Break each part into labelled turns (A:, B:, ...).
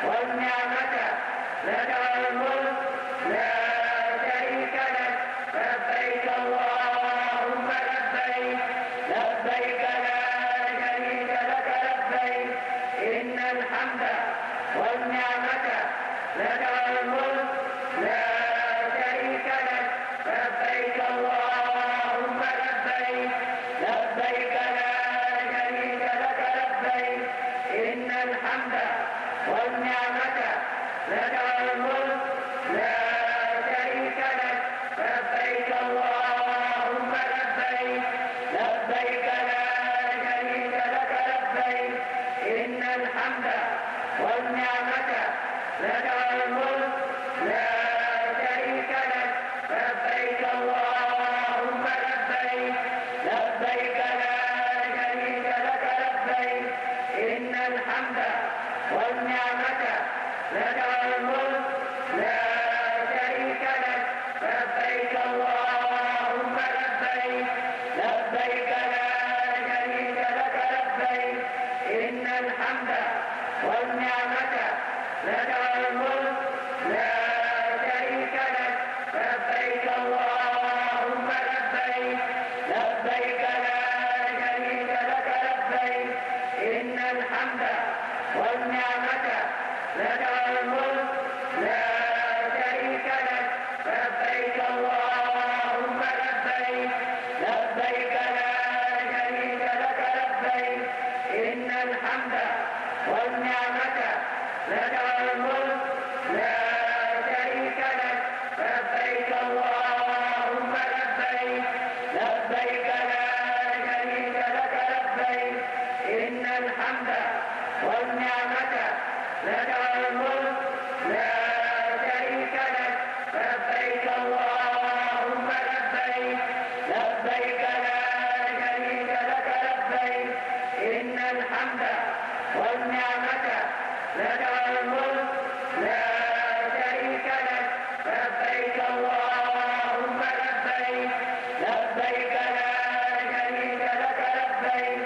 A: والنعمة لك والملك لا شريك لك لبيك اللهم لبيك لبيك لا شريك لك لبيك إن الحمد والنعمة لك والملك لا شريك لك لبيك اللهم لبيك لبيك لا شريك لك لبيك إن الحمد والنعمة لك والملك لا شريك لك لبيك اللهم لبيك لبيك لا شريك لك لبيك إن الحمد والنعمة لك والملك لا شريك لك لبيك اللهم لبيك لبيك لا شريك لك لبيك إن الحمد والنعمة لك والملك لا شريك لك لبيك اللهم لبيك لبيك لا شريك لك لبيك إن الحمد والنعمة لك والملك لا شريك لك لبيك اللهم لبيك لبيك لا شريك لك لبيك إن الحمد والنعمة لك والملك لا شريك لك لبيك اللهم لبيك لبيك لا شريك لك لبيك إن الحمد والنعمة لك والملك لا شريك لك لبيك اللهم لبيك لبيك لا شريك لك لبيك إن الحمد والنعمة لك والملك لا شريك لك لبيك اللهم لبيك لبيك لا شريك لك لبيك إن الحمد والنعمة لك والملك لا شريك لك لبيك اللهم لبيك لبيك لا شريك لك لبيك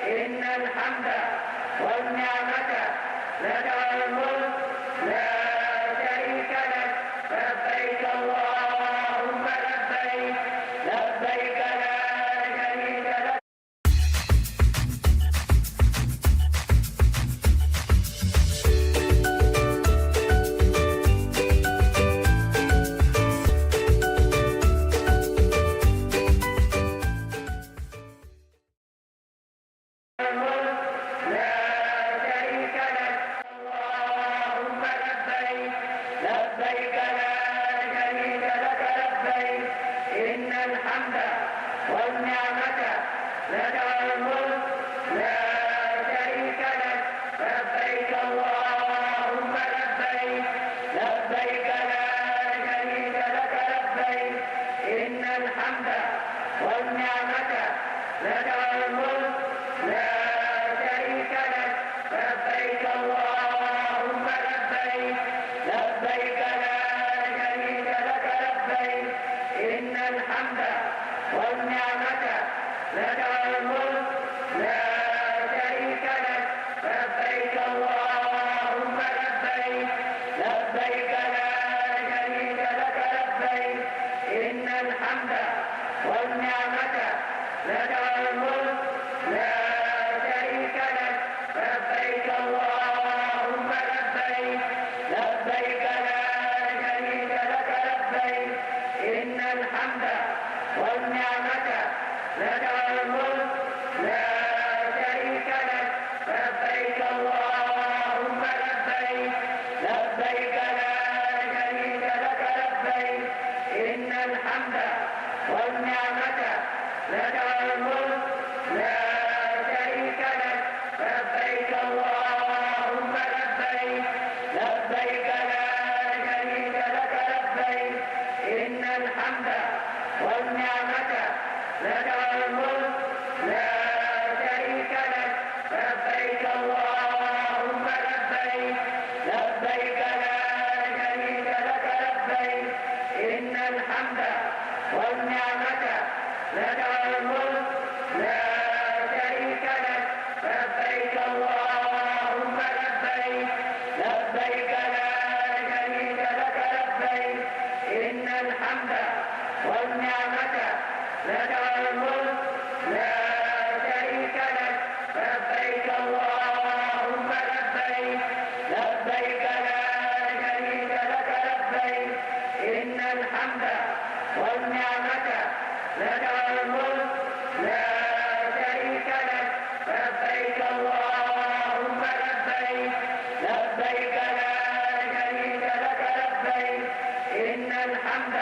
A: إن الحمد والنعمة لك والملك لا شريك لك لبيك اللهم لبيك لبيك لا شريك لك لبيك لا شريك لك لبيك إن الحمد والنعمة لك والملك لا شريك لك لبيك اللهم لبيك لبيك لا شريك لك لبيك إن الحمد والنعمة لك والملك لا شريك لك لبيك اللهم لبيك لبيك لا شريك لك لبيك إن الحمد والنعمة لك والملك لا شريك لك لبيك اللهم لبيك لبيك لا شريك لك لبيك إن الحمد والنعمة لك والملك لا شريك لك لبيك اللهم لبيك لبيك لا شريك لك لبيك إن الحمد والنعمة لك والملك لا شريك لك لبيك اللهم لبيك لبيك لا شريك لك لبيك إن الحمد والنعمة لك والملك لا شريك لك لبيك اللهم لبيك لبيك لا شريك لك لبيك إن الحمد والنعمة لك والملك لا شريك لك لبيك اللهم لبيك لبيك لا شريك لك لبيك إن الحمد والنعمة لك والملك لا شريك لك لبيك اللهم لبيك لبيك لبيك لا شريك لك لبيك إن الحمد والنعمة لك والملك لا شريك لك لبيك اللهم لبيك لبيك لا شريك لك لبيك إن الحمد والنعمة لك والملك لا شريك لك لبيك اللهم لبيك لبيك لا شريك لك لبيك إن الحمد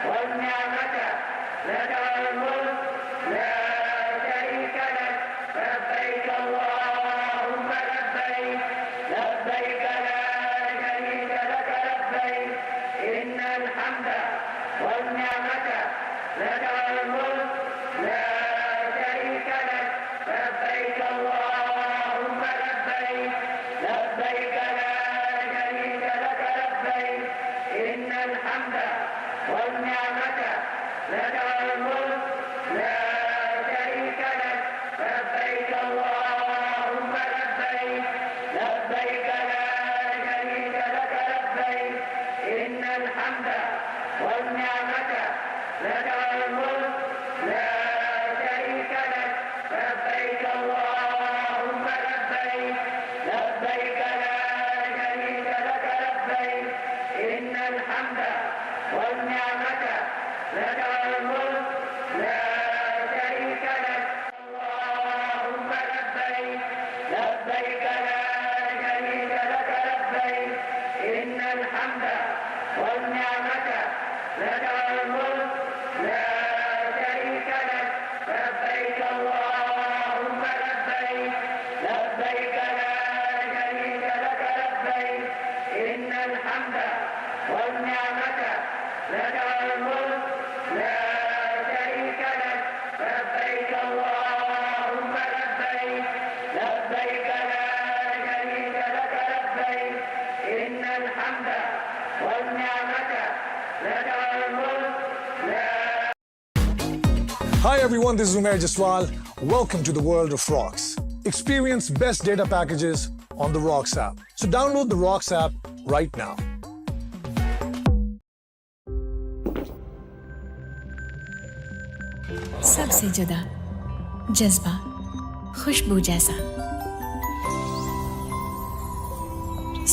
A: والنعمة لك والملك لا شريك لك لبيك اللهم لبيك لبيك لا شريك لك لبيك إن الحمد والنعمة لك والملك لا شريك لك لبيك اللهم لبيك لبيك لا شريك لك لبيك إن الحمد والنعمة لك والملك لا شريك لك لبيك اللهم لبيك لبيك لا شريك لك لبيك إن الحمد والنعمة لك والملك لا شريك لك لبيك اللهم لبيك لبيك لا شريك لك لبيك إن الحمد والنعمة لك والملك لا شريك لك اللهم لبيك لبيك لا شريك لك لبيك إن الحمد والنعمة لك والملك لا شريك لك لبيك اللهم لبيك لبيك لا شريك لك لبيك إن الحمد والنعمة لك والملك لا شريك لك لبيك اللهم لبيك لبيك لا شريك لك لبيك إن الحمد والنعمة لك والملك لا.
B: Hi everyone, this is Umair Jaswal. Welcome to the world of Rocks. Experience best data packages on the Rocks app. So download the Rocks app right now.
C: सबसे जुदा जज्बा खुशबू जैसा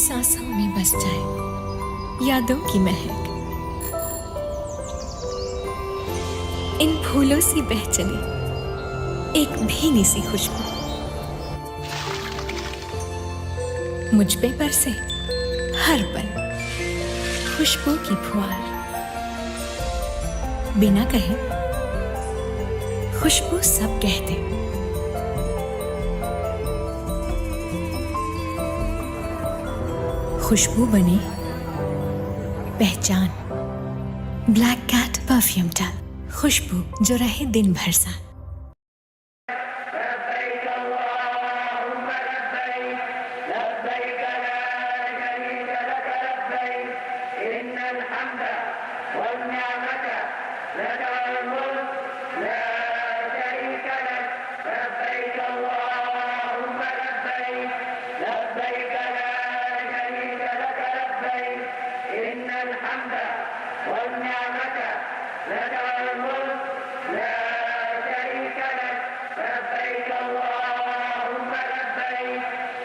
C: सांसों में बस जाए यादों की महक इन फूलों सी बह चली एक भीनी सी खुशबू मुझ पे बरसे हर पल खुशबू की फुहार बिना कहे खुशबू सब कहते खुशबू बने पहचान ब्लैक कैट परफ्यूम टैब खुशबू जो रहे दिन भर साथ
A: لبيك اللهم لبيك لبيك لا شريك لك لبيك إن الحمد والنعمة لك والملك لا شريك لك لبيك اللهم لبيك لبيك لا شريك لك لبيك إن الحمد والنعمة لك والملك لا شريك لك لبيك اللهم لبيك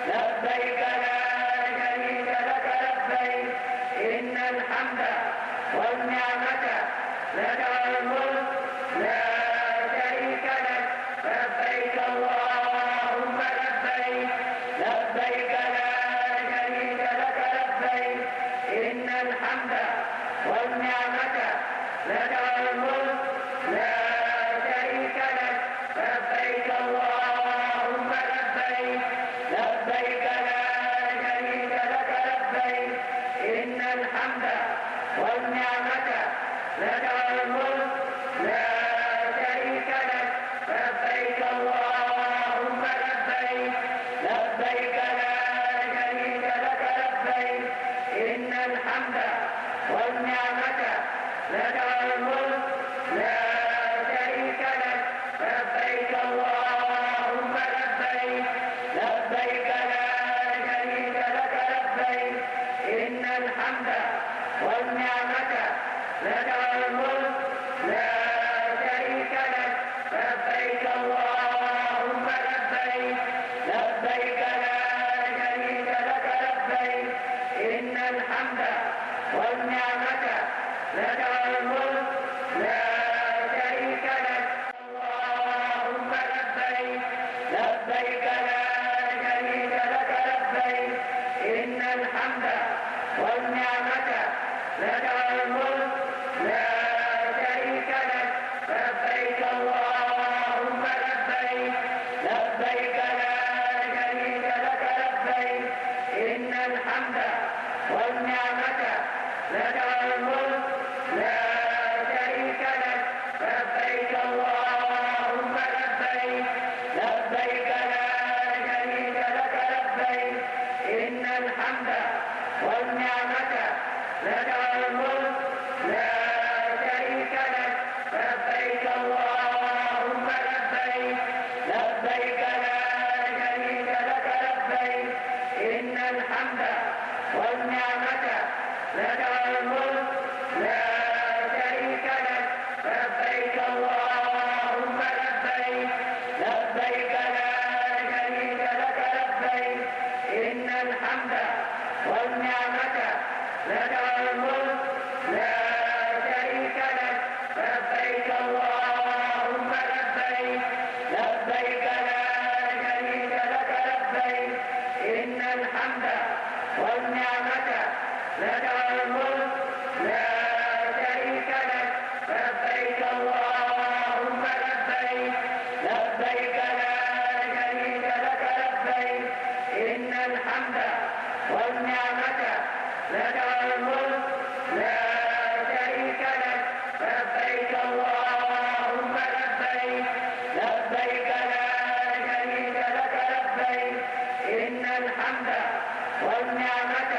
A: لبيك لا شريك لك لبيك إن الحمد والنعمة لك والملك لا شريك لك لبيك اللهم لبيك لبيك لا شريك لك لبيك إن الحمد والنعمة لك والملك لا شريك لك لبيك اللهم لبيك لبيك لا شريك لك لبيك إن الحمد والنعمة لك والملك لا شريك لك لبيك اللهم لبيك لبيك لا شريك لك لبيك إن الحمد والنعمة لك والملك لا شريك لك لبيك اللهم لبيك لبيك لا شريك لك لبيك لك الملك لا شريك لك لبيك اللهم لبيك لبيك لا شريك لك لبيك إن الحمد والنعمة لك الملك لا شريك لك اللهم لبيك لبيك لا شريك لك لبيك إن الحمد والنعمة لك الملك لا شريك لك لبيك اللهم لبيك لبيك لا شريك لك لبيك إن الحمد والنعمة لك الملك لا شريك لك لبيك اللهم لبيك لبيك لا شريك لك لبيك إن الحمد والنعمة لك الملك لا شريك لك لبيك اللهم لبيك لبيك لا شريك لك لبيك إن الحمد والنعمة لك الملك لا شريك لك لبيك اللهم لبيك لبيك لا شريك لك لبيك إن الحمد والنعمة لك الملك لا شريك لك لبيك اللهم لبيك لبيك لا شريك لك لبيك إن الحمد والنعمة لك الملك لا شريك لك لبيك اللهم لبيك لبيك لا شريك لك لبيك إن الحمد والنعمة لك الملك لا شريك لك لبيك اللهم لبيك لبيك لا شريك لك لبيك إن الحمد والنعمة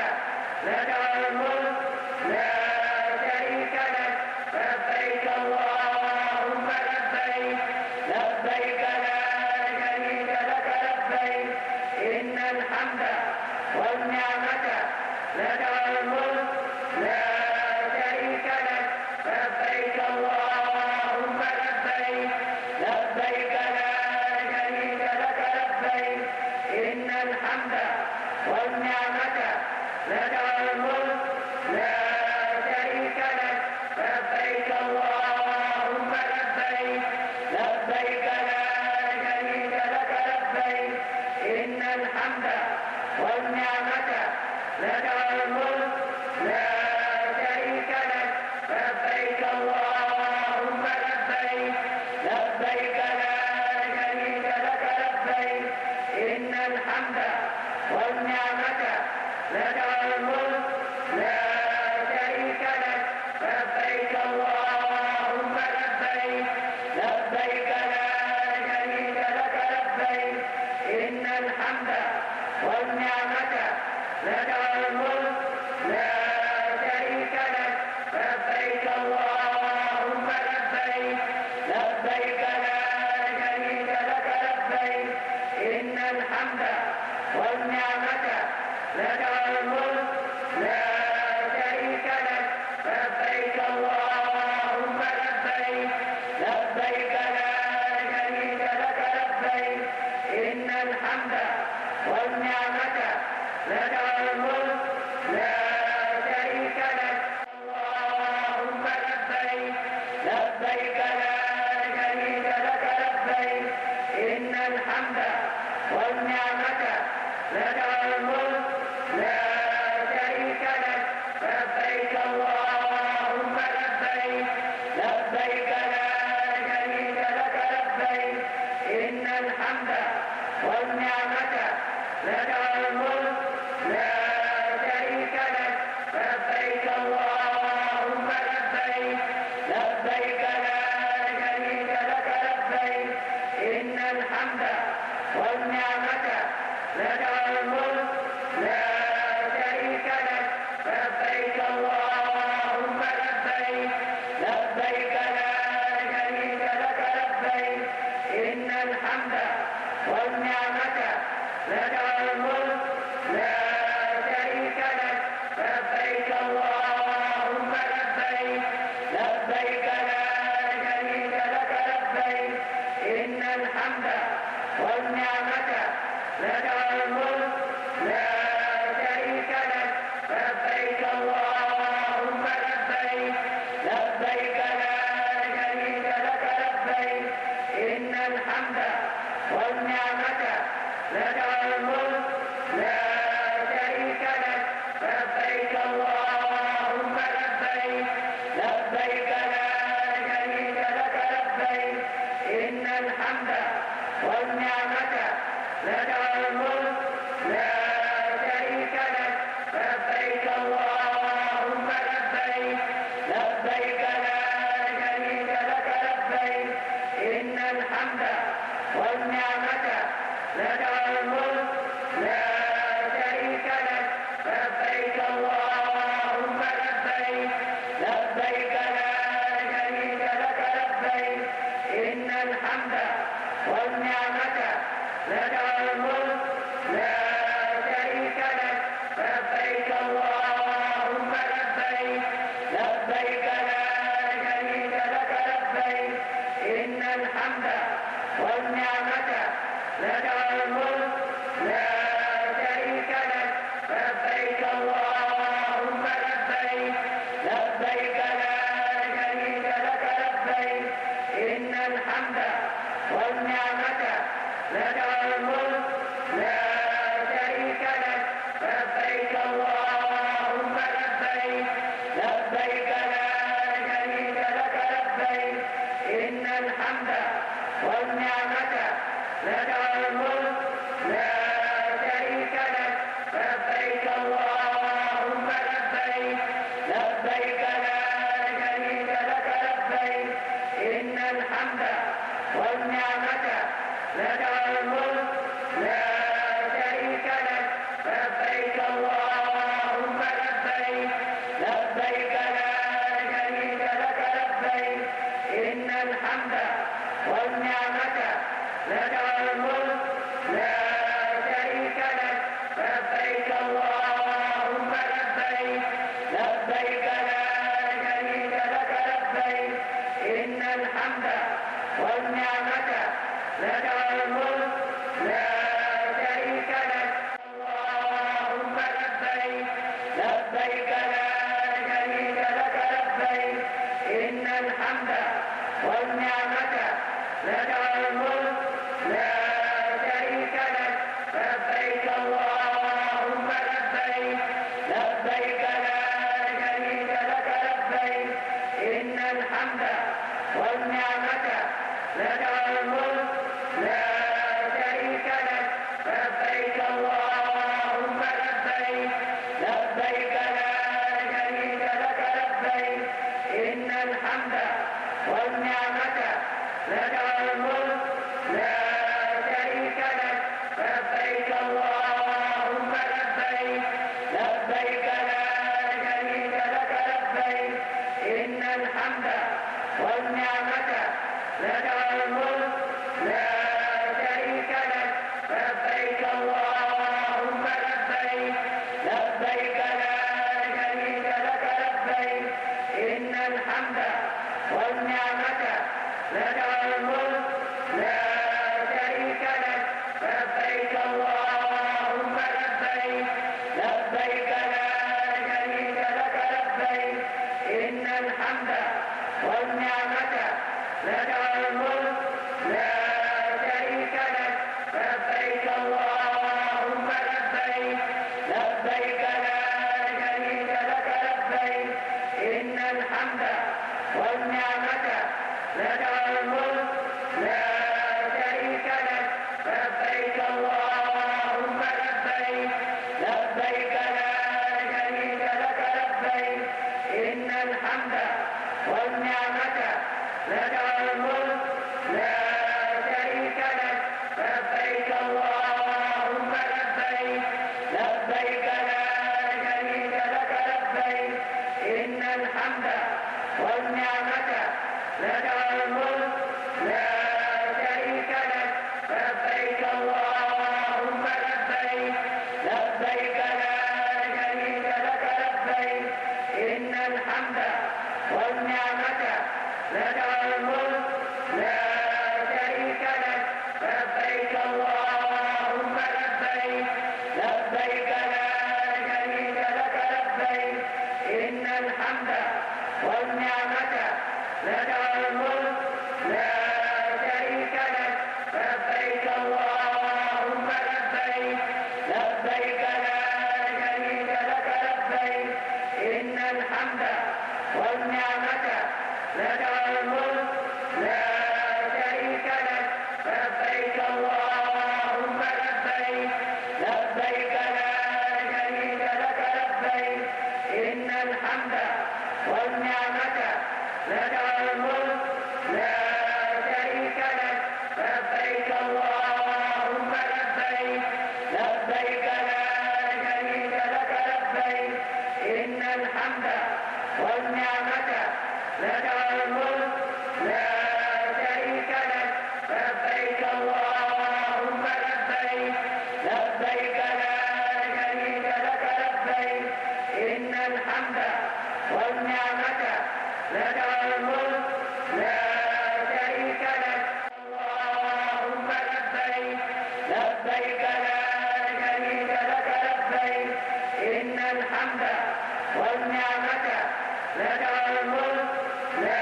A: لك الملك لا شريك لك لبيك اللهم لبيك لبيك لا شريك لك لبيك إن الحمد والنعمة لك الملك لا شريك لك لبيك اللهم لبيك لبيك لا شريك لك لبيك إن الحمد والنعمة لك الملك لا شريك لك لبيك اللهم لبيك لبيك لا شريك لك لبيك إن الحمد والنعمة لك الملك لا شريك لك لبيك اللهم لبيك لبيك لا شريك لك لبيك إن الحمد والنعمة لك الملك لا شريك لك لبيك اللهم لبيك لبيك لا شريك لك لبيك إن الحمد والنعمة لك الملك لا شريك لك لبيك اللهم لبيك لبيك لا شريك لك لبيك إن الحمد والنعمة لك الملك لا شريك لك لبيك اللهم لبيك لبيك لا شريك لك لبيك إن الحمد والنعمة لك الملك لا لك الملك لا شريك لك لبيك اللهم لبيك لبيك لا شريك لك لبيك إن الحمد والنعمة لك الملك لا شريك لك اللهم لبيك لبيك لا شريك لك لبيك إن الحمد والنعمة لك الملك لا شريك لك لبيك اللهم لبيك لبيك لا شريك لك لبيك إن الحمد والنعمة لك الملك لا شريك لك لبيك اللهم لبيك لبيك لا شريك لك لبيك إن الحمد والنعمة لك الملك لا شريك لك لبيك اللهم لبيك لبيك لا شريك لك لبيك إن الحمد والنعمة لك الملك لا شريك لك لبيك اللهم لبيك لبيك لا شريك لك لبيك إن الحمد والنعمة لك الملك لا شريك لك لبيك اللهم لبيك لبيك لا شريك لك لبيك إن الحمد والنعمة لك الملك لا شريك لك لبيك اللهم لبيك لبيك لا شريك لك لبيك إن الحمد والنعمة لك الملك لا شريك لك لبيك اللهم لبيك لبيك لا شريك لك لبيك إن الحمد والنعمة لك الملك لا شريك لك لبيك اللهم لبيك لبيك لا شريك لك لبيك إن الحمد والنعمة لك الملك لا شريك لك لبيك اللهم لبيك لبيك لا شريك لك لبيك إن الحمد والنعمة لك الملك لا شريك لك لبيك اللهم لبيك لبيك لا شريك لك لبيك إن الحمد والنعمة لك الملك لا شريك لك لبيك اللهم لبيك لبيك لا شريك لك لبيك إن الحمد والنعمة لك الملك لا شريك لك لبيك اللهم لبيك لبيك لا شريك لك لبيك إن الحمد والنعمة لك الملك لا شريك لك لبيك اللهم لبيك لبيك لا شريك لك لبيك إن الحمد والنعمة لك الملك لا شريك لك لبيك اللهم لبيك لبيك لا شريك لك لبيك إن الحمد والنعمة لك الملك لا شريك لك اللهم لبيك لبيك لا شريك لك لبيك إن الحمد والنعمة لك الملك لا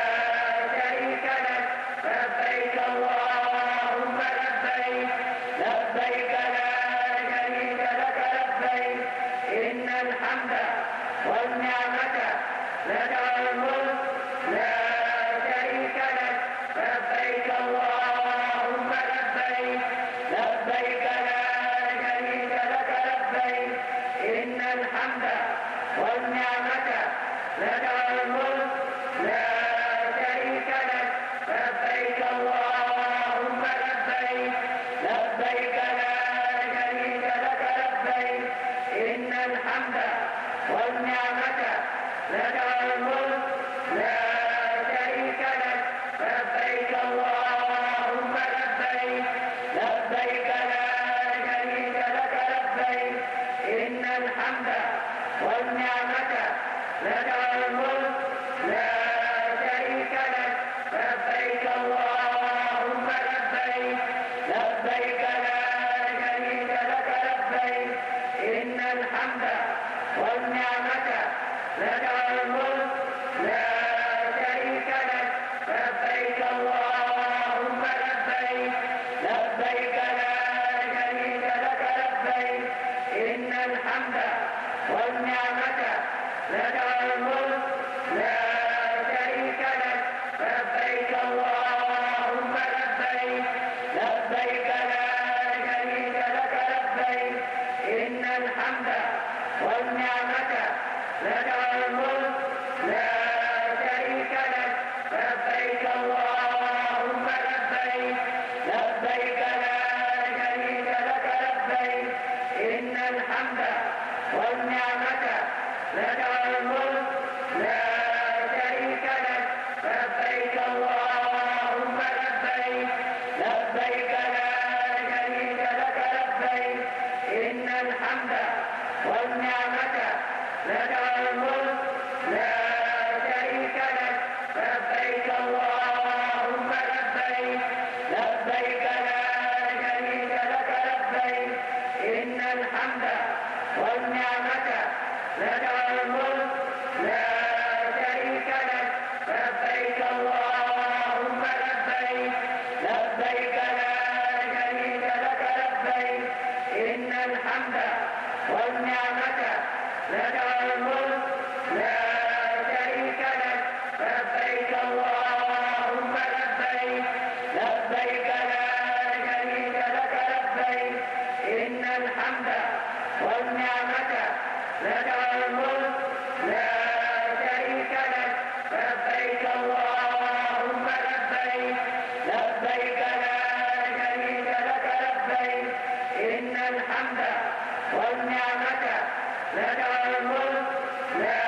A: شريك لك لبيك اللهم لبيك لبيك لا شريك لك لبيك إن الحمد والنعمة لك الملك لا شريك لك لبيك اللهم لبيك لبيك لا شريك لك لبيك إن الحمد والنعمة لك الملك لا شريك لك لبيك اللهم لبيك لبيك لا شريك لك لبيك إن الحمد والنعمة لك الملك لا شريك لك لبيك اللهم لبيك والنعمة لك والملك لا شريك لك لبيك اللهم لبيك لبيك لا شريك لك لبيك إن الحمد والنعمة لك والملك لا شريك لك لبيك اللهم لبيك لبيك لا شريك لك لبيك إن الحمد والنعمة لك والملك لا شريك لك لبيك اللهم لبيك لبيك لا شريك لك لبيك إن الحمد والنعمة لك والملك لا شريك لك لبيك اللهم لبيك لبيك لا شريك لك لبيك إن الحمد والنعمة لك والملك لا شريك لك لبيك اللهم لبيك لبيك لا شريك لك لبيك إن الحمد والنعمة لك والملك لا شريك لك لبيك اللهم لبيك لبيك لا شريك لك لبيك إن الحمد والنعمة لك والملك لا شريك لك لبيك اللهم لبيك لبيك لا شريك لك لبيك إن الحمد والنعمة لك والملك لا شريك لك لبيك اللهم لبيك لبيك لا شريك لك لبيك إن الحمد والنعمة لك والملك لا شريك لك لبيك اللهم لبيك لبيك لا شريك لك لبيك إن الحمد والنعمة لك والملك لا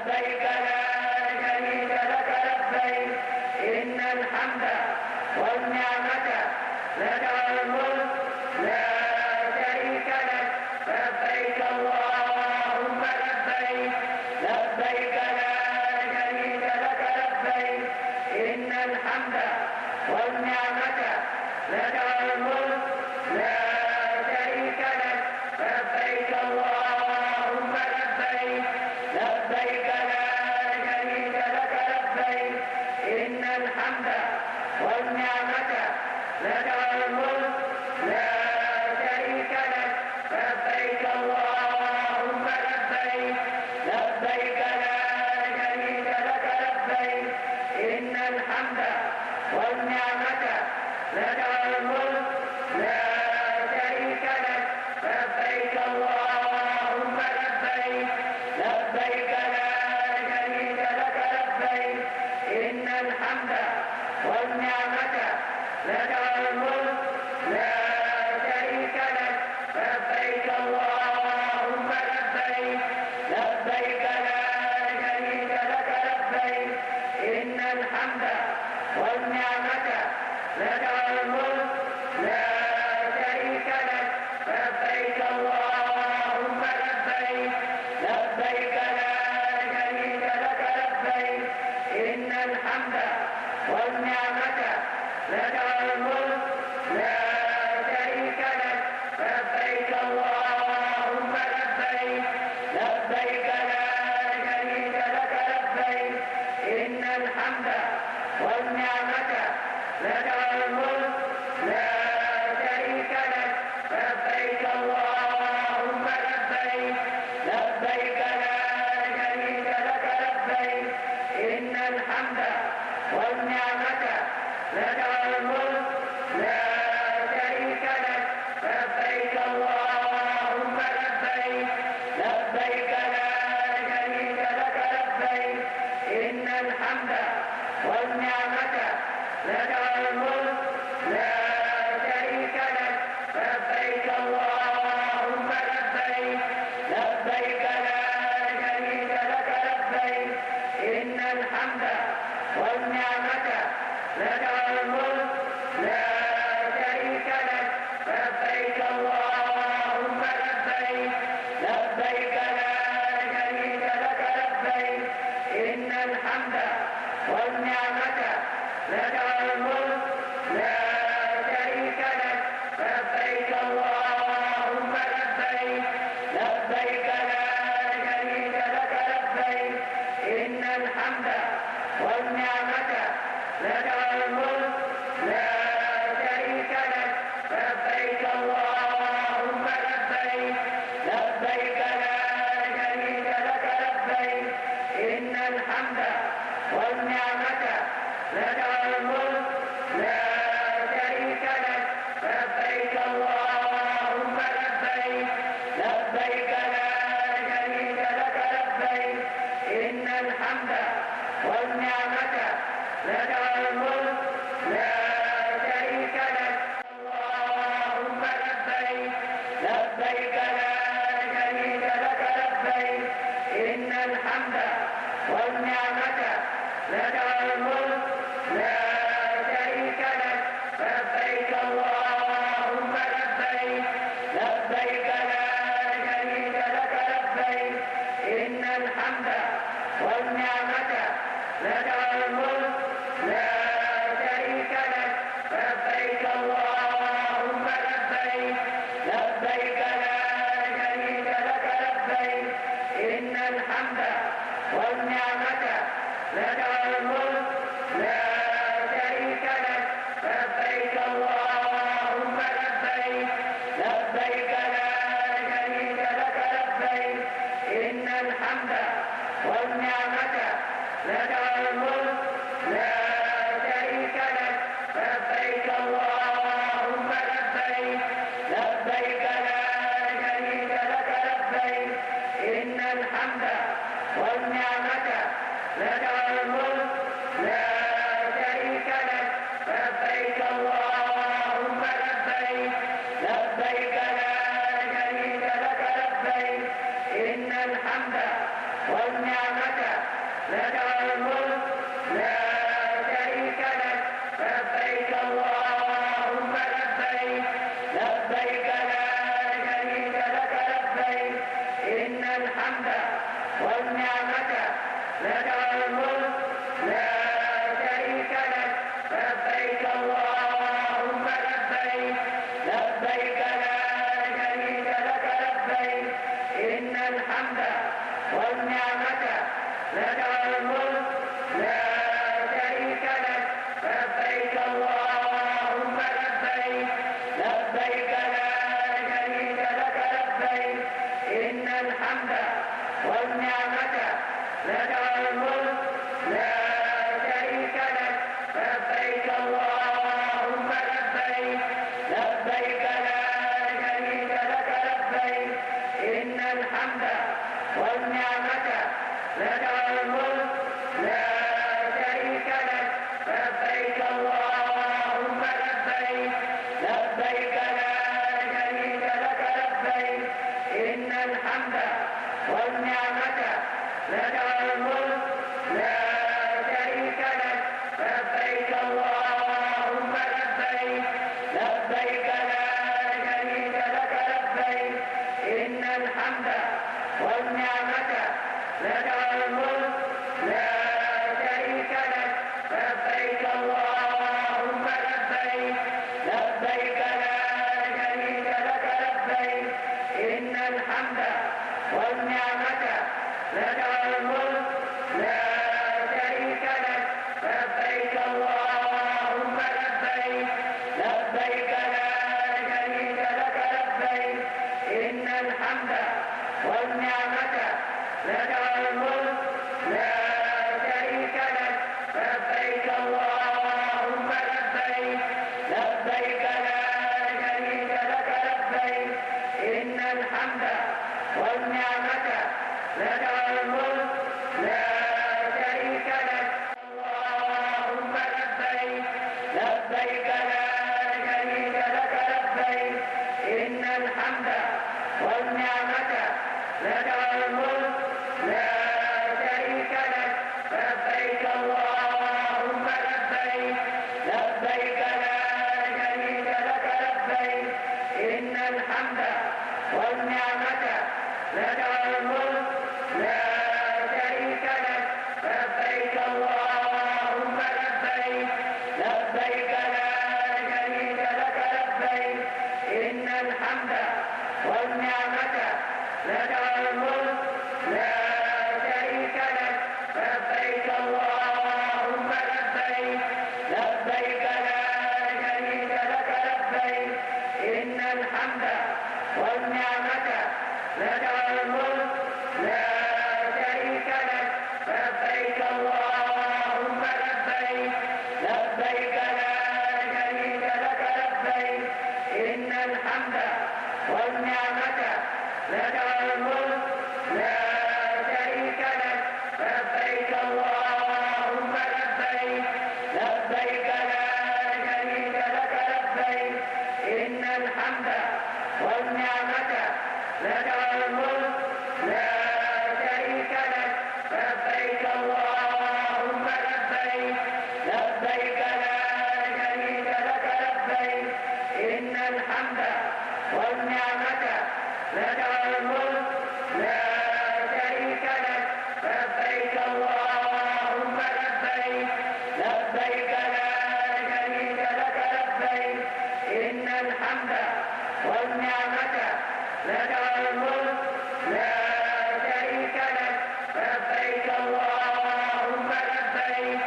A: لبيك لا شريك لك لبيك إن الحمد والنعمة لك والملك لا شريك لك لبيك اللهم لبيك لبيك لا شريك لك لبيك إن الحمد والنعمة لك والملك لا شريك لك لبيك اللهم لبيك لبيك لا شريك لك لبيك إن الحمد والنعمة لك والملك لا شريك لك لبيك اللهم لبيك لبيك لا شريك لك لبيك إن الحمد والنعمة لك والملك لا شريك لك لبيك اللهم لبيك لبيك لا شريك لك لبيك إن الحمد والنعمة لك والملك لا شريك لك لبيك اللهم لبيك لبيك لا شريك لك لبيك إن الحمد والنعمة لك والملك لا شريك لك لبيك اللهم لبيك لبيك لا شريك لك لبيك إن الحمد والنعمة لك والملك لا شريك لك لبيك اللهم لبيك لبيك لا شريك لك لبيك إن الحمد والنعمة لك والملك لا شريك لك لبيك اللهم لبيك لبيك لا شريك لك لبيك إن الحمد والنعمة لك والملك لا شريك لك لبيك اللهم لبيك لبيك لا شريك لك لبيك إن الحمد والنعمة لك والملك لا شريك لك لبيك اللهم لبيك لبيك لا شريك لك لبيك إن الحمد والنعمة لك والملك لا شريك لك لبيك اللهم لبيك لبيك لا شريك لك لبيك إن الحمد والنعمة لك والملك لا شريك لك لبيك اللهم لبيك لبيك لا شريك لك لبيك إن الحمد والنعمة لك والملك لا شريك لك لبيك اللهم لبيك لبيك لا شريك لك لبيك إن الحمد والنعمة لك والملك لا شريك لك لبيك اللهم لبيك لبيك لا شريك لك لبيك إن الحمد والنعمة لك والملك لا شريك لك اللهم لبيك لبيك لا شريك لك لبيك إن الحمد والنعمة لك والملك لا شريك لك لبيك اللهم لبيك لبيك لا شريك لك لبيك إن الحمد والنعمة لك والملك لا شريك لك لبيك اللهم لبيك لبيك لا شريك لك لبيك إن الحمد والنعمة لك والملك لا شريك لك لبيك اللهم لبيك لبيك لا شريك لك لبيك إن الحمد والنعمة لك والملك لا شريك لك لبيك اللهم لبيك لبيك لا شريك لك لبيك إن الحمد والنعمة لك والملك لا شريك لك لبيك اللهم لبيك لبيك لا شريك لك لبيك إن الحمد والنعمة لك الملك لا شريك لك لبيك اللهم لبيك لبيك لا شريك لك لبيك إن الحمد والنعمة لك الملك لا شريك لك لبيك اللهم لبيك لبيك لا شريك لك لبيك إن الحمد والنعمة لك الملك لا شريك لك لبيك اللهم لبيك لبيك لا شريك لك لبيك إن الحمد والنعمة لك الملك لا شريك لك لبيك اللهم لبيك لبيك لا شريك لك لبيك إن الحمد والنعمة لك الملك لا شريك لك لبيك اللهم لبيك لبيك لا شريك لك لبيك إن الحمد والنعمة لك الملك لا شريك لك لبيك اللهم لبيك لبيك لا شريك لك لبيك إن الحمد والنعمة لك الملك لا شريك لك لبيك اللهم لبيك لبيك لا شريك لك لبيك إن الحمد والنعمة لك الملك لا شريك لك لبيك اللهم لبيك لبيك لا شريك لك لبيك إن الحمد والنعمة لك الملك لا شريك لك لبيك اللهم لبيك لبيك لا شريك لك لبيك إن الحمد والنعمة لك الملك لا شريك لك اللهم لبيك لبيك لا شريك لك لبيك إن الحمد والنعمة لك الملك لا شريك لك لبيك اللهم لبيك لبيك لا شريك لك لبيك إن الحمد والنعمة لك الملك لا شريك لك لبيك اللهم لبيك لبيك لا شريك لك لبيك إن الحمد والنعمة لك الملك لا شريك لك لبيك اللهم لبيك لبيك لا شريك لك لبيك إن الحمد والنعمة لك الملك لا شريك لك لبيك اللهم لبيك لبيك لا شريك لك لبيك إن الحمد والنعمة لك الملك لا شريك لك لبيك اللهم لبيك لبيك لا شريك لك لبيك إن الحمد والنعمة لك الملك لا شريك لك لبيك اللهم لبيك لبيك لا شريك لك لبيك إن الحمد والنعمة لك الملك لا شريك لك لبيك اللهم لبيك لبيك لا شريك لك لبيك إن الحمد والنعمة لك الملك لا شريك لك لبيك اللهم لبيك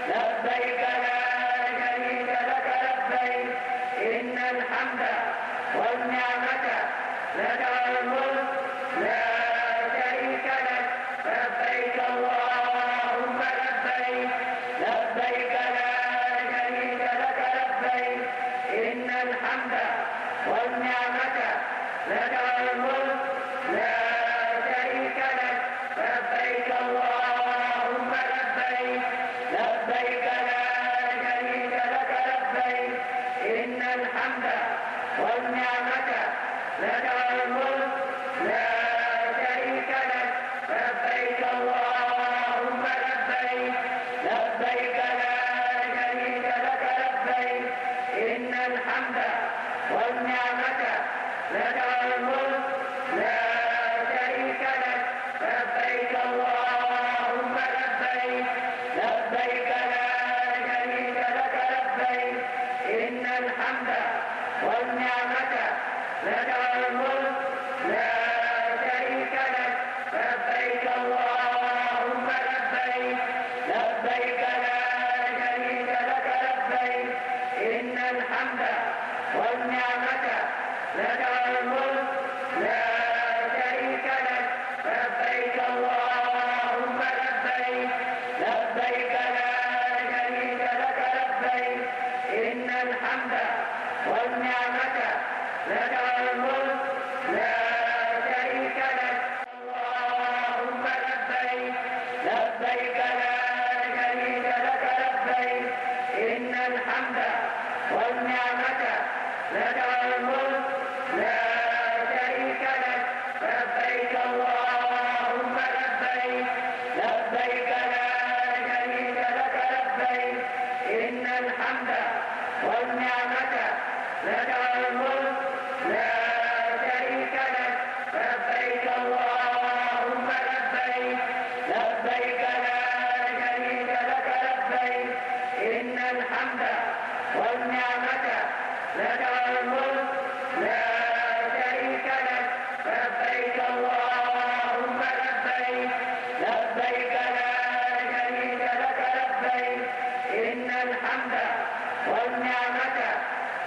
A: لبيك لا شريك لك لبيك إن الحمد والنعمة لك الملك لا شريك لك لبيك اللهم لبيك لبيك لا شريك لك لبيك إن الحمد والنعمة لك الملك لا شريك لك لبيك اللهم لبيك لبيك لا شريك لك لبيك إن الحمد والنعمة لك الملك لا شريك لك لبيك اللهم لبيك لك الملك لا شريك لك لبيك اللهم لبيك لبيك لا شريك لك لبيك إن الحمد والنعمة لك الملك لا شريك لك لبيك اللهم لبيك لبيك لا شريك لك لبيك إن الحمد والنعمة لك الملك لا شريك لك لبيك اللهم لبيك لبيك لا شريك لك لبيك إن الحمد والنعمة لك الملك لا شريك لك اللهم لبيك لبيك لا شريك لك لبيك إن الحمد والنعمة لك الملك لا شريك لك لبيك اللهم لبيك لبيك لا شريك لك لبيك إن الحمد والنعمة لك الملك لا شريك لك لبيك اللهم لبيك لبيك لا شريك لك لبيك إن الحمد والنعمة لك الملك لا شريك لك لبيك اللهم لبيك لبيك لا شريك لك لبيك إن الحمد والنعمة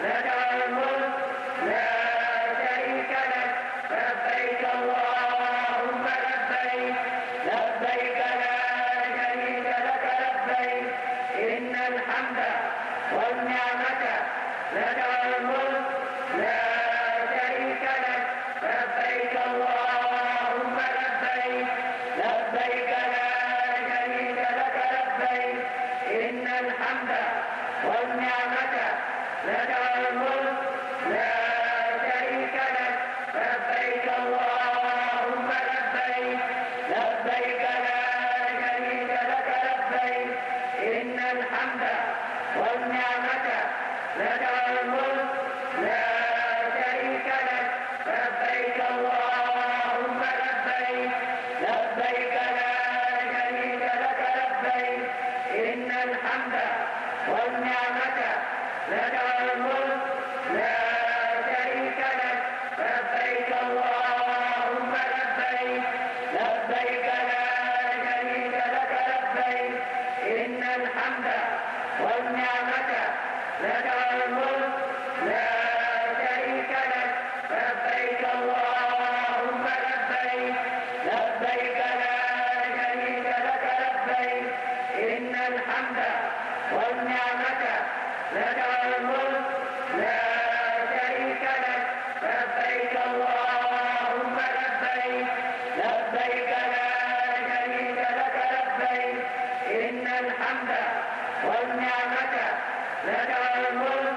A: لك الملك لا شريك لك لبيك اللهم لبيك لبيك لا شريك لك لبيك إن الحمد والنعمة لك الملك لا شريك لك لبيك اللهم لبيك لبيك لا شريك لك لبيك إن الحمد والنعمة لك الملك لا شريك لك لبيك اللهم لبيك لبيك لا شريك لك لبيك إن الحمد والنعمة لك الملك لا شريك لك لبيك اللهم لبيك لبيك لا شريك لك لبيك إن الحمد والنعمة لك الملك لا شريك لك لبيك اللهم لبيك لبيك لا شريك لك لبيك إن الحمد والنعمة لك الملك لا شريك لك لبيك اللهم لبيك لبيك لا شريك لك لبيك إن الحمد والنعمة لك الملك لا شريك لك لبيك اللهم لبيك لبيك لا شريك لك لبيك إن الحمد والنعمة لك الملك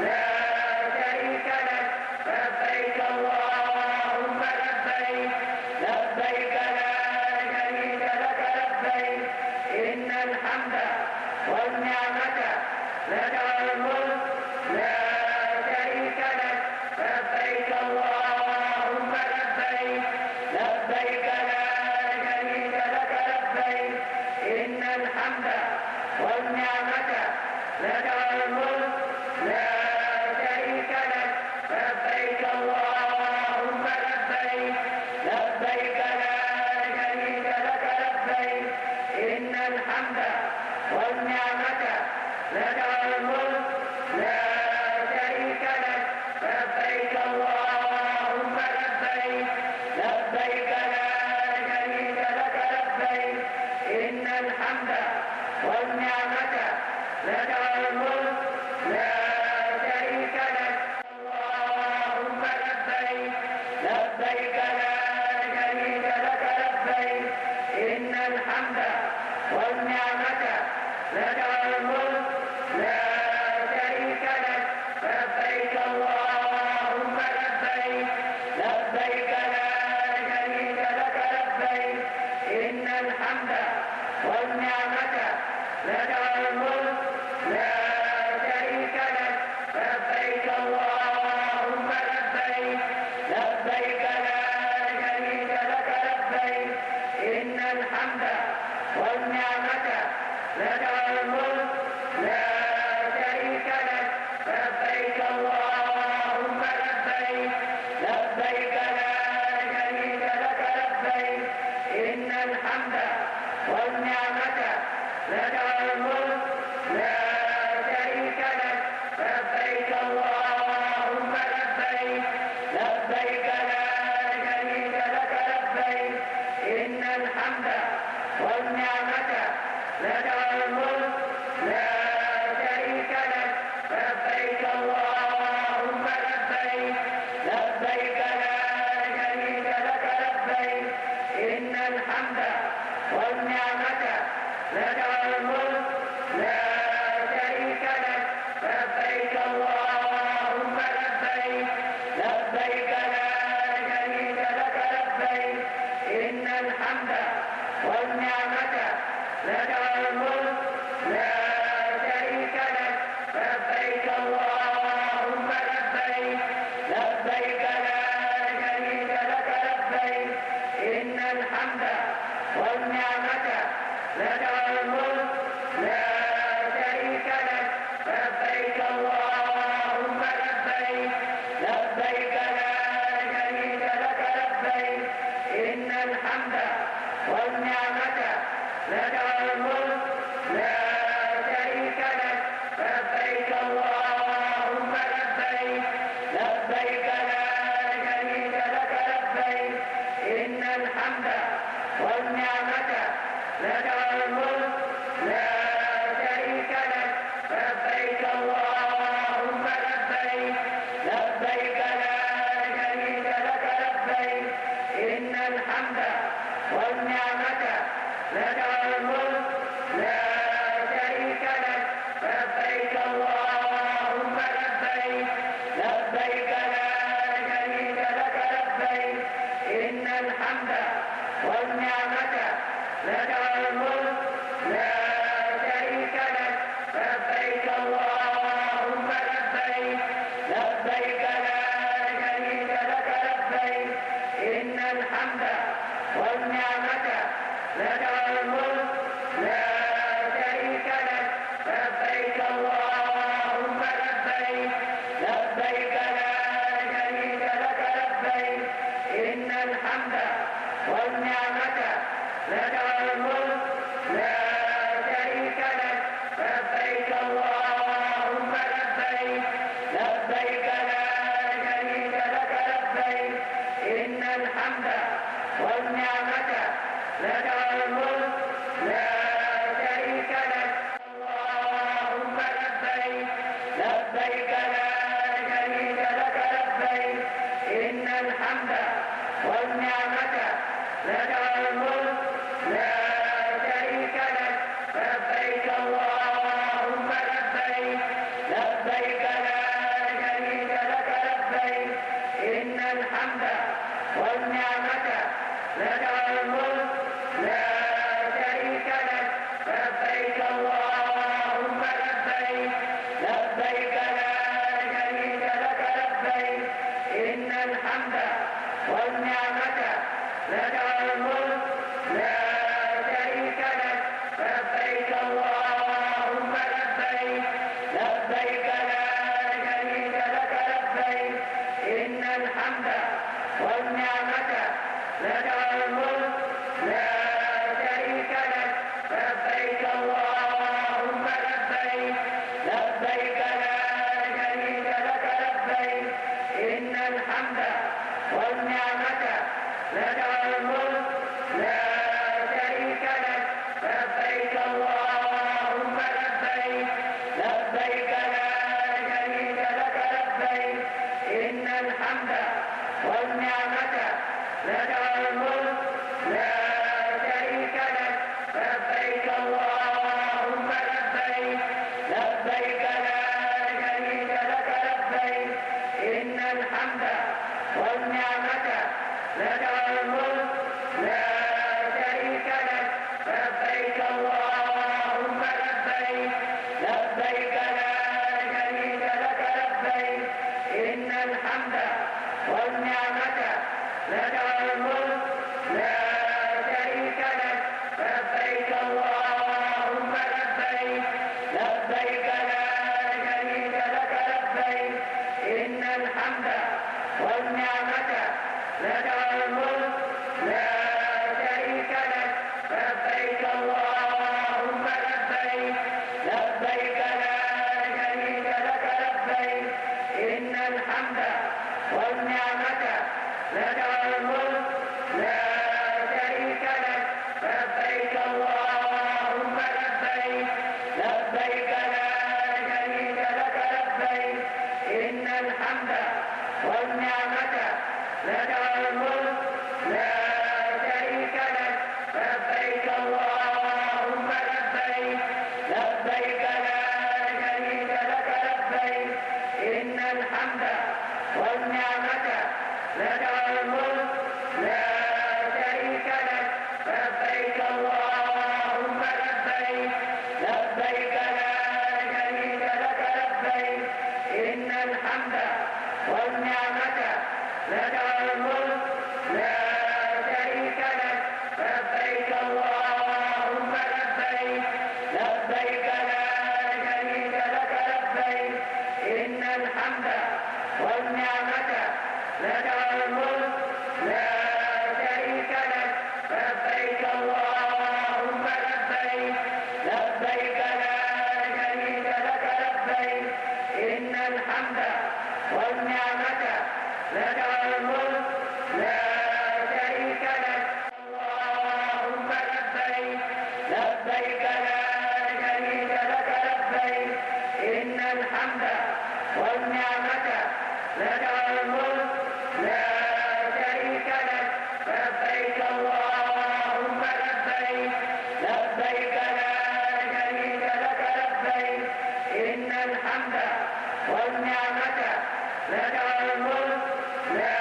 A: لا شريك لك لبيك اللهم لبيك لبيك لا شريك لك لبيك إن الحمد والنعمة لك الملك لا شريك لك لبيك اللهم لبيك لبيك لا شريك لك لبيك إن الحمد والنعمة لك الملك لا شريك لك لبيك اللهم لبيك لبيك لا شريك لك لبيك إن الحمد والنعمة لك الملك لا شريك لك لبيك اللهم لبيك لبيك لا شريك لك لبيك إن الحمد والنعمة لك الملك لا شريك لك اللهم لبيك لبيك لا شريك لك لبيك إن الحمد والنعمة لك الملك لا شريك لك لبيك اللهم لبيك لبيك لا شريك لك لبيك إن الحمد والنعمة لك الملك لا شريك لك لبيك اللهم لبيك والنعمة لك والملك لا شريك لك لبيك اللهم لبيك لبيك لا شريك لك لبيك إن الحمد والنعمة لك والملك لا شريك لك لبيك اللهم لبيك لبيك لا شريك لك لبيك إن الحمد والنعمة لك والملك لا شريك لك لبيك اللهم لبيك لبيك لا شريك لك لبيك إن الحمد والنعمة لك والملك لا شريك لك لبيك اللهم لبيك لبيك لا شريك لك لبيك إن الحمد والنعمة لك والملك لا شريك لك لبيك اللهم لبيك لبيك لا شريك لك لبيك إن الحمد والنعمة لك والملك لا شريك لك لبيك اللهم لبيك لبيك لا شريك لك لبيك إن الحمد والنعمة لك والملك لا شريك لك لبيك اللهم لبيك لبيك لا شريك لك لبيك إن الحمد والنعمة لك والملك لا شريك لك لبيك اللهم لبيك لبيك لا شريك لك لبيك إن الحمد والنعمة لك والملك لا شريك لك لبيك اللهم لبيك لبيك لا شريك لك لبيك إن الحمد والنعمة لك والملك لا شريك لك لبيك اللهم لبيك لبيك لا شريك لك لبيك إن الحمد والنعمة لك والملك لا شريك لك لبيك اللهم لبيك لبيك لا شريك لك لبيك إن الحمد والنعمة لك والملك لا شريك لك لبيك اللهم لبيك لبيك لا شريك لك لبيك إن الحمد والنعمة لك والملك لا شريك لك اللهم لبيك لبيك لا شريك لك لبيك إن الحمد والنعمة لك والملك لا شريك لك لبيك اللهم لبيك لبيك لا شريك لك لبيك إن الحمد والنعمة لك والملك لا لك الملك لا شريك لك لبيك اللهم لبيك لبيك لا شريك لك لبيك إن الحمد والنعمة لك الملك لا شريك لك لبيك اللهم لبيك لبيك لا شريك لك لبيك إن الحمد والنعمة لك الملك لا شريك لك اللهم لبيك لبيك لا شريك لك لبيك إن الحمد والنعمة لك الملك لا شريك لك لبيك اللهم لبيك لبيك لا شريك لك لبيك إن الحمد والنعمة لك الملك لا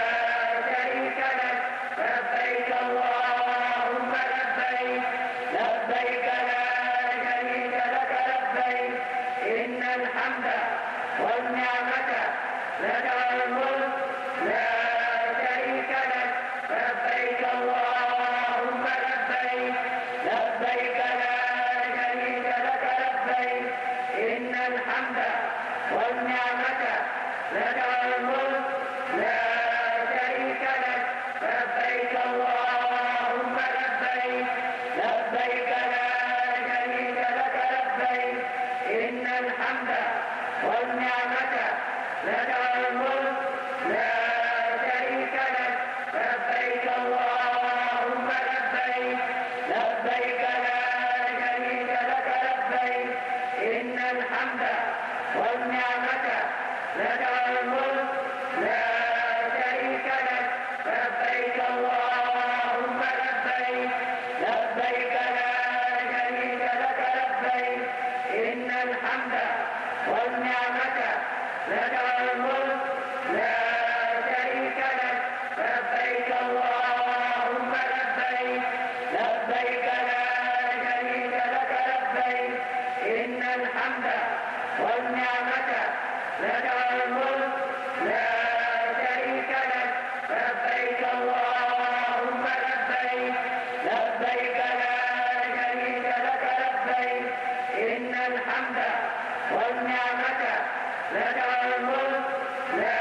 A: شريك لك لبيك اللهم لبيك لبيك لا شريك لك لبيك إن الحمد والنعمة لك الملك لا شريك لك لبيك اللهم لبيك لبيك لا شريك لك لبيك إن الحمد والنعمة لك الملك لا شريك لك لبيك اللهم لبيك لبيك لا شريك لك لبيك إن الحمد والنعمة لك الملك لا شريك لك لبيك اللهم لبيك لبيك لا شريك لك لبيك إن الحمد والنعمة لك الملك لا شريك لك لبيك اللهم لبيك لبيك لا شريك لك لبيك إن الحمد والنعمة لك الملك لا شريك لك لبيك اللهم لبيك لبيك لا شريك لك لبيك إن الحمد والنعمة لك الملك لا شريك لك لبيك اللهم لبيك لبيك لا شريك لك لبيك إن الحمد والنعمة لك الملك لا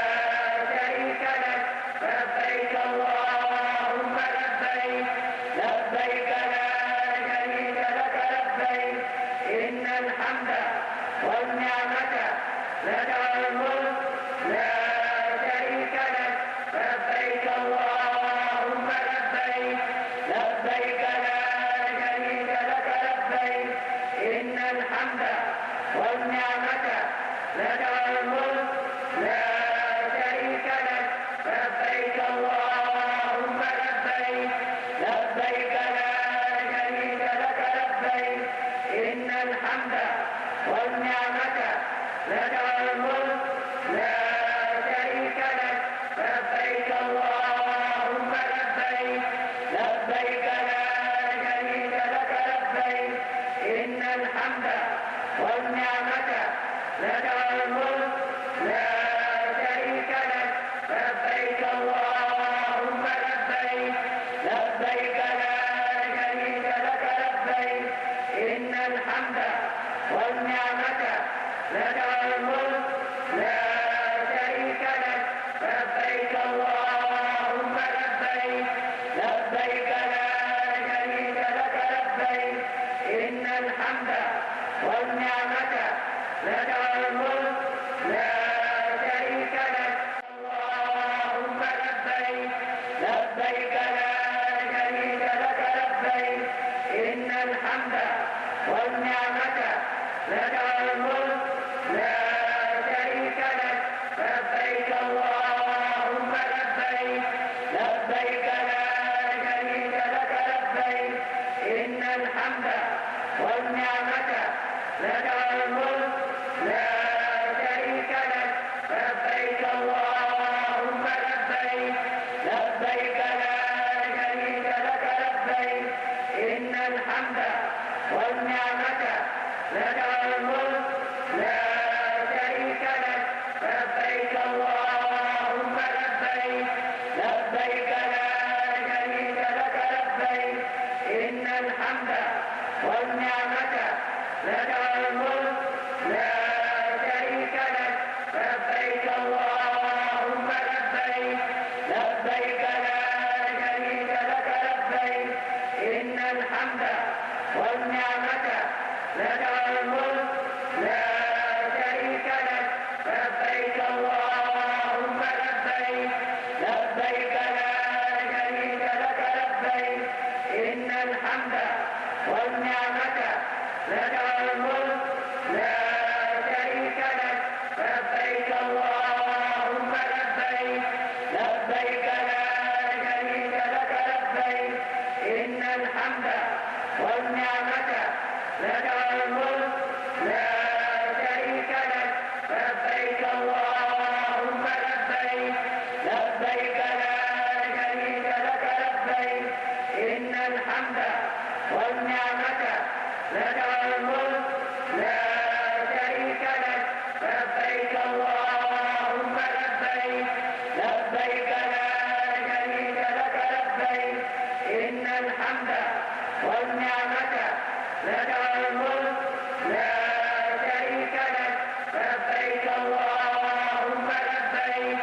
A: شريك لك لبيك اللهم لبيك لبيك لا شريك لك لبيك إن الحمد والنعمة لك الملك لا شريك لك لبيك اللهم لبيك لبيك لا شريك لك لبيك إن الحمد والنعمة لك الملك لا شريك لك لبيك اللهم لبيك لبيك لا شريك لك لبيك إن الحمد والنعمة لك الملك لا شريك لك لبيك اللهم لبيك لبيك لا شريك لك لبيك إن الحمد والنعمة لك الملك لا شريك لك لبيك اللهم لبيك لبيك لا شريك لك لبيك إن الحمد والنعمة لك الملك لا شريك لك لبيك اللهم لبيك لبيك لا شريك لك لبيك إن الحمد والنعمة لك الملك لا شريك لك اللهم لبيك لبيك لا شريك لك لبيك إن الحمد والنعمة لك الملك لا شريك لك لبيك اللهم لبيك لبيك لا شريك لك لبيك إن الحمد والنعمة لك الملك لا شريك لك لبيك اللهم لبيك لبيك لا شريك لك لبيك إن الحمد والنعمة لك الملك لا شريك لك لبيك اللهم لبيك والنعمة لك والملك لا شريك لك لبيك اللهم لبيك لبيك لا شريك لك لبيك إن الحمد والنعمة لك والملك لا شريك لك لبيك اللهم لبيك لبيك لا شريك لك لبيك إن الحمد والنعمة لك والملك لا شريك لك لبيك اللهم لبيك لبيك لا شريك لك لبيك إن الحمد والنعمة لك والملك لا شريك لك لبيك اللهم لبيك لبيك لا شريك لك لبيك إن الحمد والنعمة لك والملك لا شريك لك لبيك اللهم لبيك لبيك لا شريك لك لبيك إن الحمد والنعمة لك والملك لا شريك لك لبيك اللهم لبيك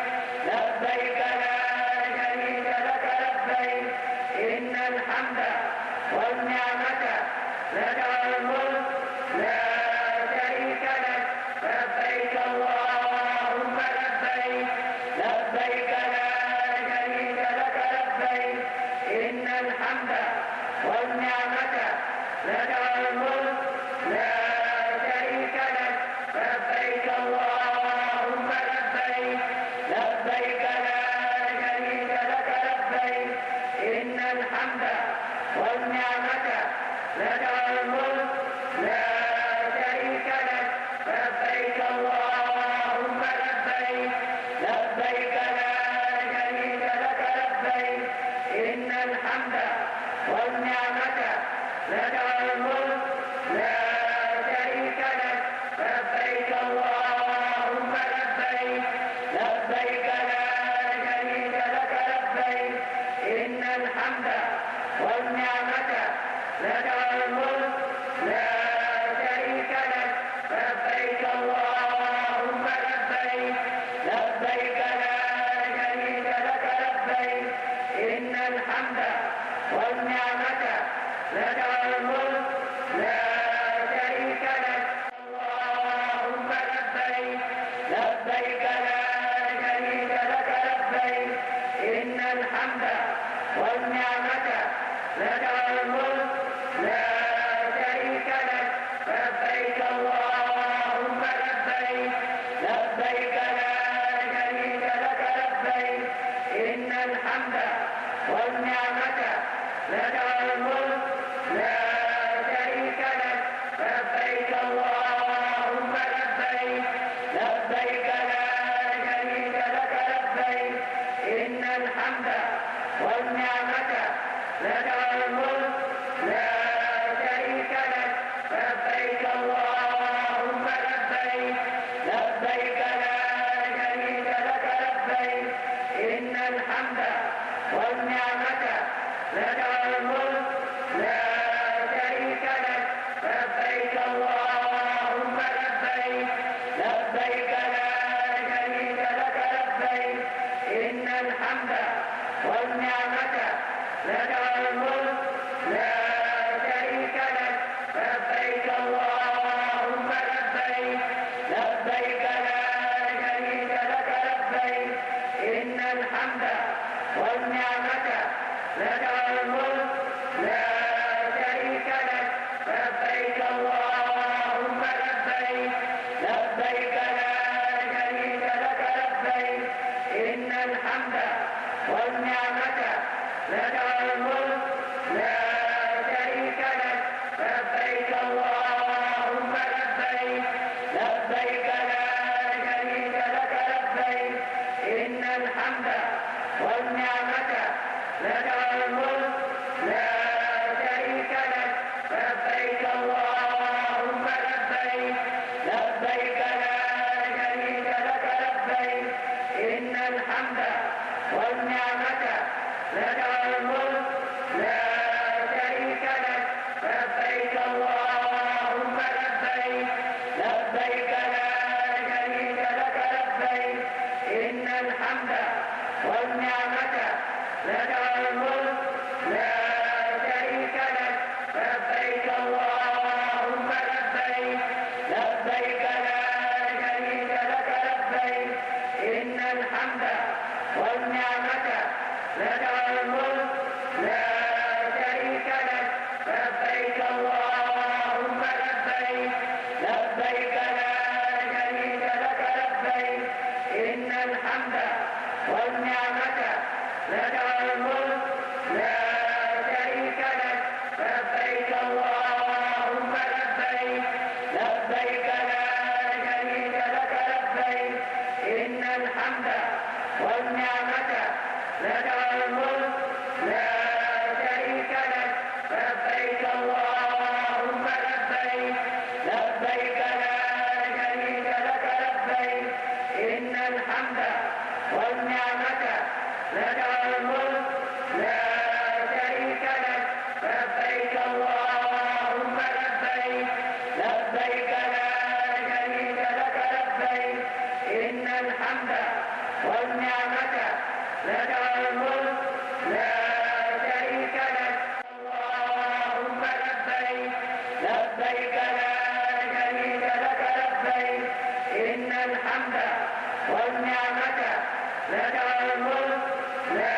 A: لبيك لا شريك لك لبيك إن الحمد والنعمة لك والملك لا شريك لك لبيك اللهم لبيك لبيك لا شريك لك لبيك إن الحمد والنعمة لك والملك لا لك الملك لا شريك لك لبيك اللهم لبيك لبيك لا شريك لك لبيك إن الحمد والنعمة لك الملك لا شريك لك لبيك اللهم لبيك لبيك لا شريك لك لبيك إن الحمد والنعمة لك الملك لا شريك لك اللهم لبيك لبيك لا شريك لك لبيك إن الحمد والنعمة لك الملك لا